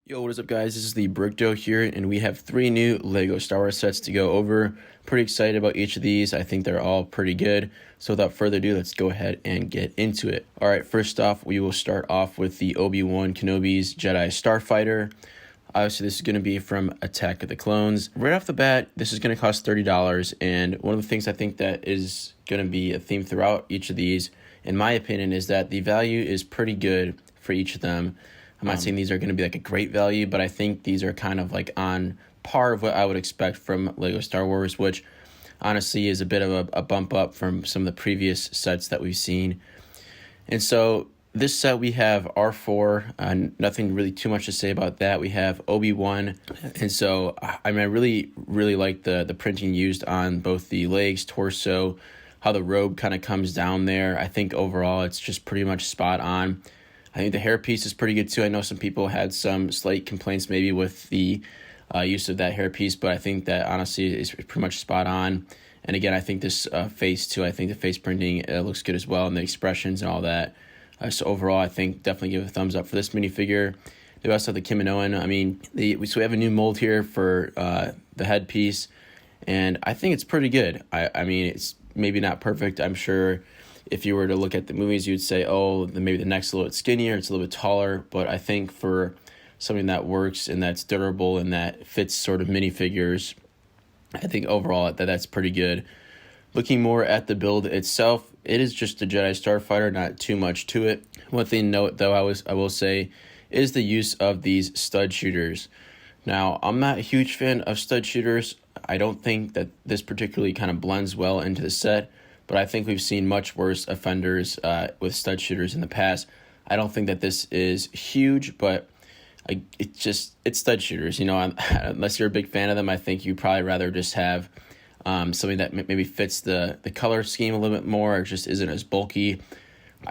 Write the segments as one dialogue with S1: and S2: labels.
S1: Yo, what is up, guys? This is the Brickdo here, and we have 3 new LEGO Star Wars sets to go over. Pretty excited about each of these. I think they're all pretty good. So without further ado, let's go ahead and get into it. All right, first off, we will start off with the Obi-Wan Kenobi's Jedi Starfighter. Obviously, this is going to be from Attack of the Clones. Right off the bat, this is going to cost $30, and one of the things I think that is going to be a theme throughout each of these, in my opinion, is that the value is pretty good for each of them. I'm not saying these are going to be like a great value, but I think these are kind of like on par of what I would expect from LEGO Star Wars, which honestly is a bit of a bump up from some of the previous sets that we've seen. And so this set we have R4, nothing really too much to say about that. We have Obi-Wan, and so I really like the printing used on both the legs, torso, how the robe kind of comes down there. I think overall it's just pretty much spot on. I think the hairpiece is pretty good too. I know some people had some slight complaints maybe with the use of that hairpiece, but I think that honestly is pretty much spot on. And again, I think this face too, I think the face printing looks good as well, and the expressions and all that. So overall, I think definitely give a thumbs up for this minifigure. They also have the Kimonoan. I mean, so we have a new mold here for the headpiece, and I think it's pretty good. I mean, it's maybe not perfect. I'm sure if you were to look at the movies, you'd say, oh, maybe the neck's a little bit skinnier, it's a little bit taller. But I think for something that works and that's durable and that fits sort of minifigures, I think overall that's pretty good. Looking more at the build itself, it is just a Jedi Starfighter, not too much to it. One thing to note, though, I will say, is the use of these stud shooters. Now, I'm not a huge fan of stud shooters. I don't think that this particularly kind of blends well into the set, but I think we've seen much worse offenders with stud shooters in the past. I don't think that this is huge, but it's stud shooters. You know, unless you're a big fan of them, I think you'd probably rather just have something that maybe fits the color scheme a little bit more, or just isn't as bulky.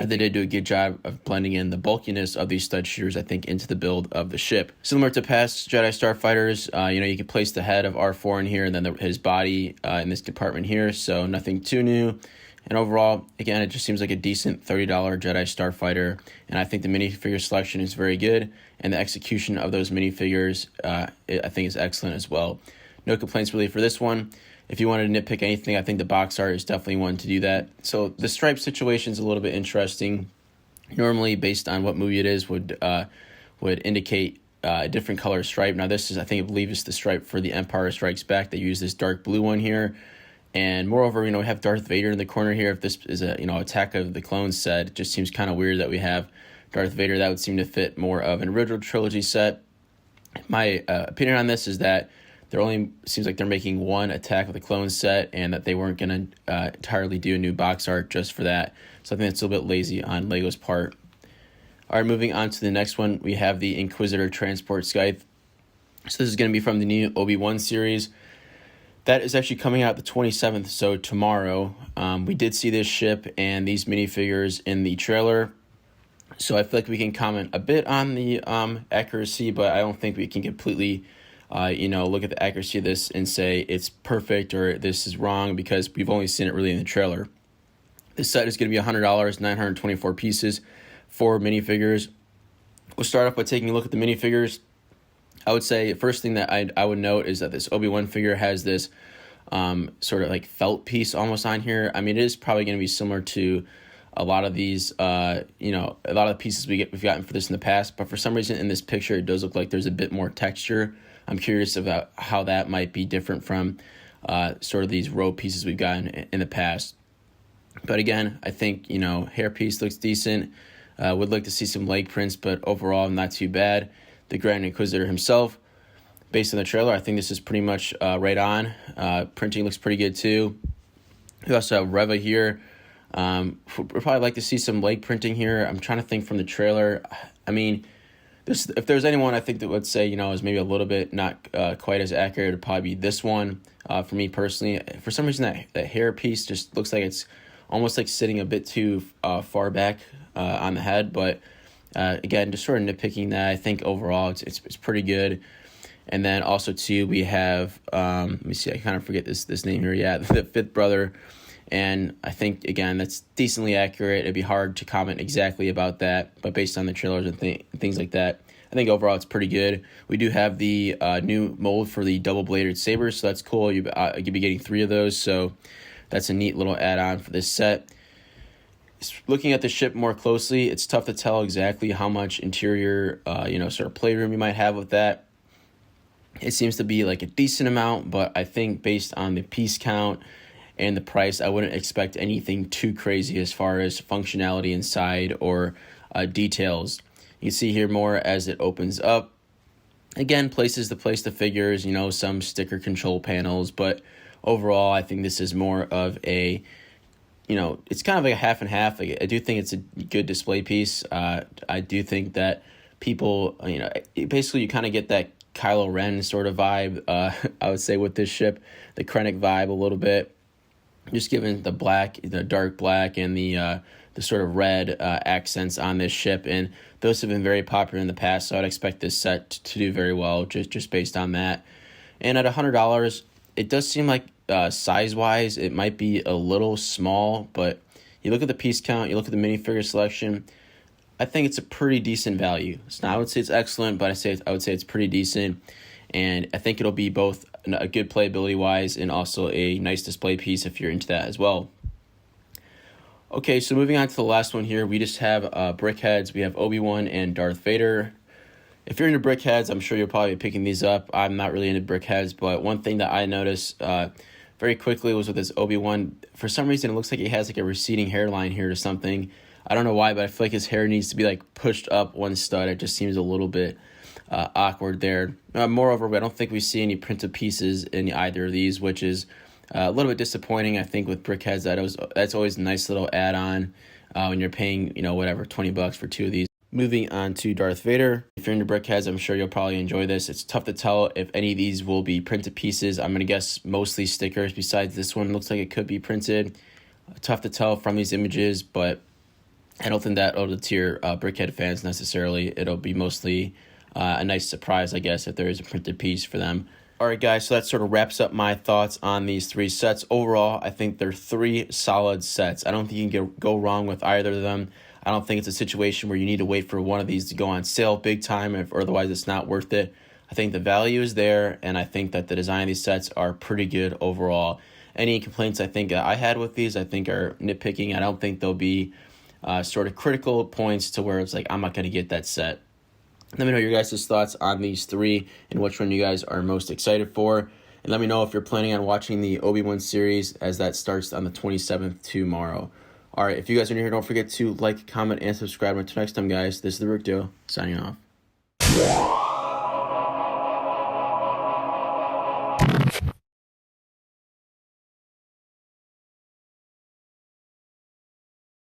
S1: They did do a good job of blending in the bulkiness of these stud shooters, I think, into the build of the ship. Similar to past Jedi Starfighters, you can place the head of R4 in here and then his body in this compartment here, so nothing too new. And overall, again, it just seems like a decent $30 Jedi Starfighter, and I think the minifigure selection is very good, and the execution of those minifigures, I think, is excellent as well. No complaints really for this one. If you wanted to nitpick anything, I think the box art is definitely one to do that. So the stripe situation is a little bit interesting. Normally, based on what movie it is, would indicate a different color stripe. Now, this is, I believe, is the stripe for the Empire Strikes Back. They use this dark blue one here, and moreover, we have Darth Vader in the corner here. If this is a Attack of the Clones set, it just seems kind of weird that we have Darth Vader. That would seem to fit more of an original trilogy set. My opinion on this is that seems like they're making one Attack of the Clones set, and that they weren't going to entirely do a new box art just for that. So I think it's a little bit lazy on LEGO's part. All right, moving on to the next one, we have the Inquisitor Transport Scythe. So this is going to be from the new Obi-Wan series. That is actually coming out the 27th, so tomorrow. We did see this ship and these minifigures in the trailer, so I feel like we can comment a bit on the accuracy, but I don't think we can completely look at the accuracy of this and say it's perfect or this is wrong, because we've only seen it really in the trailer. This set is going to be $100, 924 pieces, 4 minifigures. We'll start off by taking a look at the minifigures. I would say the first thing that I would note is that this Obi-Wan figure has this sort of like felt piece almost on here. I mean, it is probably going to be similar to a lot of these, a lot of the pieces we've gotten for this in the past, but for some reason in this picture, it does look like there's a bit more texture. I'm curious about how that might be different from sort of these robe pieces we've gotten in the past. But again, I think, hairpiece looks decent. Would like to see some leg prints, but overall, not too bad. The Grand Inquisitor himself, based on the trailer, I think this is pretty much right on. Printing looks pretty good too. We also have Reva here. We'd probably like to see some leg printing here. I'm trying to think from the trailer. I mean, if there's anyone I think that would say, is maybe a little bit not quite as accurate, it'd probably be this one. For me personally, for some reason that hair piece just looks like it's almost like sitting a bit too far back on the head. But again, just sort of nitpicking that. I think overall it's pretty good. And then also too, we have let me see, I kind of forget this name here. Yeah, the fifth brother And I think, again, that's decently accurate. It'd be hard to comment exactly about that, but based on the trailers and things like that, I think overall it's pretty good. We do have the new mold for the double-bladed saber, so that's cool. You'll be getting 3 of those, so that's a neat little add-on for this set. Looking at the ship more closely, it's tough to tell exactly how much interior, sort of playroom you might have with that. It seems to be like a decent amount, but I think based on the piece count and the price, I wouldn't expect anything too crazy as far as functionality inside or details. You see here more as it opens up. Again, places to place the figures, some sticker control panels, but overall, I think this is more of a, it's kind of like a half and half. I do think it's a good display piece. I do think that people, basically you kind of get that Kylo Ren sort of vibe, I would say, with this ship, the Krennic vibe a little bit. Just given the dark black, and the sort of red accents on this ship, and those have been very popular in the past, so I'd expect this set to do very well just based on that. And at $100, it does seem like size-wise it might be a little small, but you look at the piece count, you look at the minifigure selection, I think it's a pretty decent value. So I would say it's excellent, but I would say it's pretty decent, and I think it'll be both a good playability wise and also a nice display piece if you're into that as well. Okay, so moving on to the last one here, we just have BrickHeadz. We have Obi-Wan and Darth Vader. If you're into BrickHeadz, I'm sure you'll probably be picking these up. I'm not really into BrickHeadz, but one thing that I noticed very quickly was with this Obi-Wan. For some reason, it looks like he has like a receding hairline here or something. I don't know why, but I feel like his hair needs to be like pushed up one stud. It just seems a little bit awkward there. Moreover, I don't think we see any printed pieces in either of these, which is a little bit disappointing. I think with BrickHeadz, that's always a nice little add-on when you're paying, $20 for 2 of these. Moving on to Darth Vader. If you're into BrickHeadz, I'm sure you'll probably enjoy this. It's tough to tell if any of these will be printed pieces. I'm going to guess mostly stickers. Besides this one, looks like it could be printed. Tough to tell from these images, but I don't think that'll deter BrickHeadz fans necessarily. It'll be mostly a nice surprise, I guess, if there is a printed piece for them. All right, guys, so that sort of wraps up my thoughts on these 3 sets. Overall, I think they're 3 solid sets. I don't think you can go wrong with either of them. I don't think it's a situation where you need to wait for one of these to go on sale big time, or otherwise it's not worth it. I think the value is there, and I think that the design of these sets are pretty good overall. Any complaints I think I had with these, I think are nitpicking. I don't think they'll be sort of critical points to where it's like, I'm not going to get that set. Let me know your guys' thoughts on these 3 and which one you guys are most excited for. And let me know if you're planning on watching the Obi-Wan series, as that starts on the 27th tomorrow. All right, if you guys are new here, don't forget to like, comment, and subscribe. Until next time, guys, this is the Rick Duo, signing off.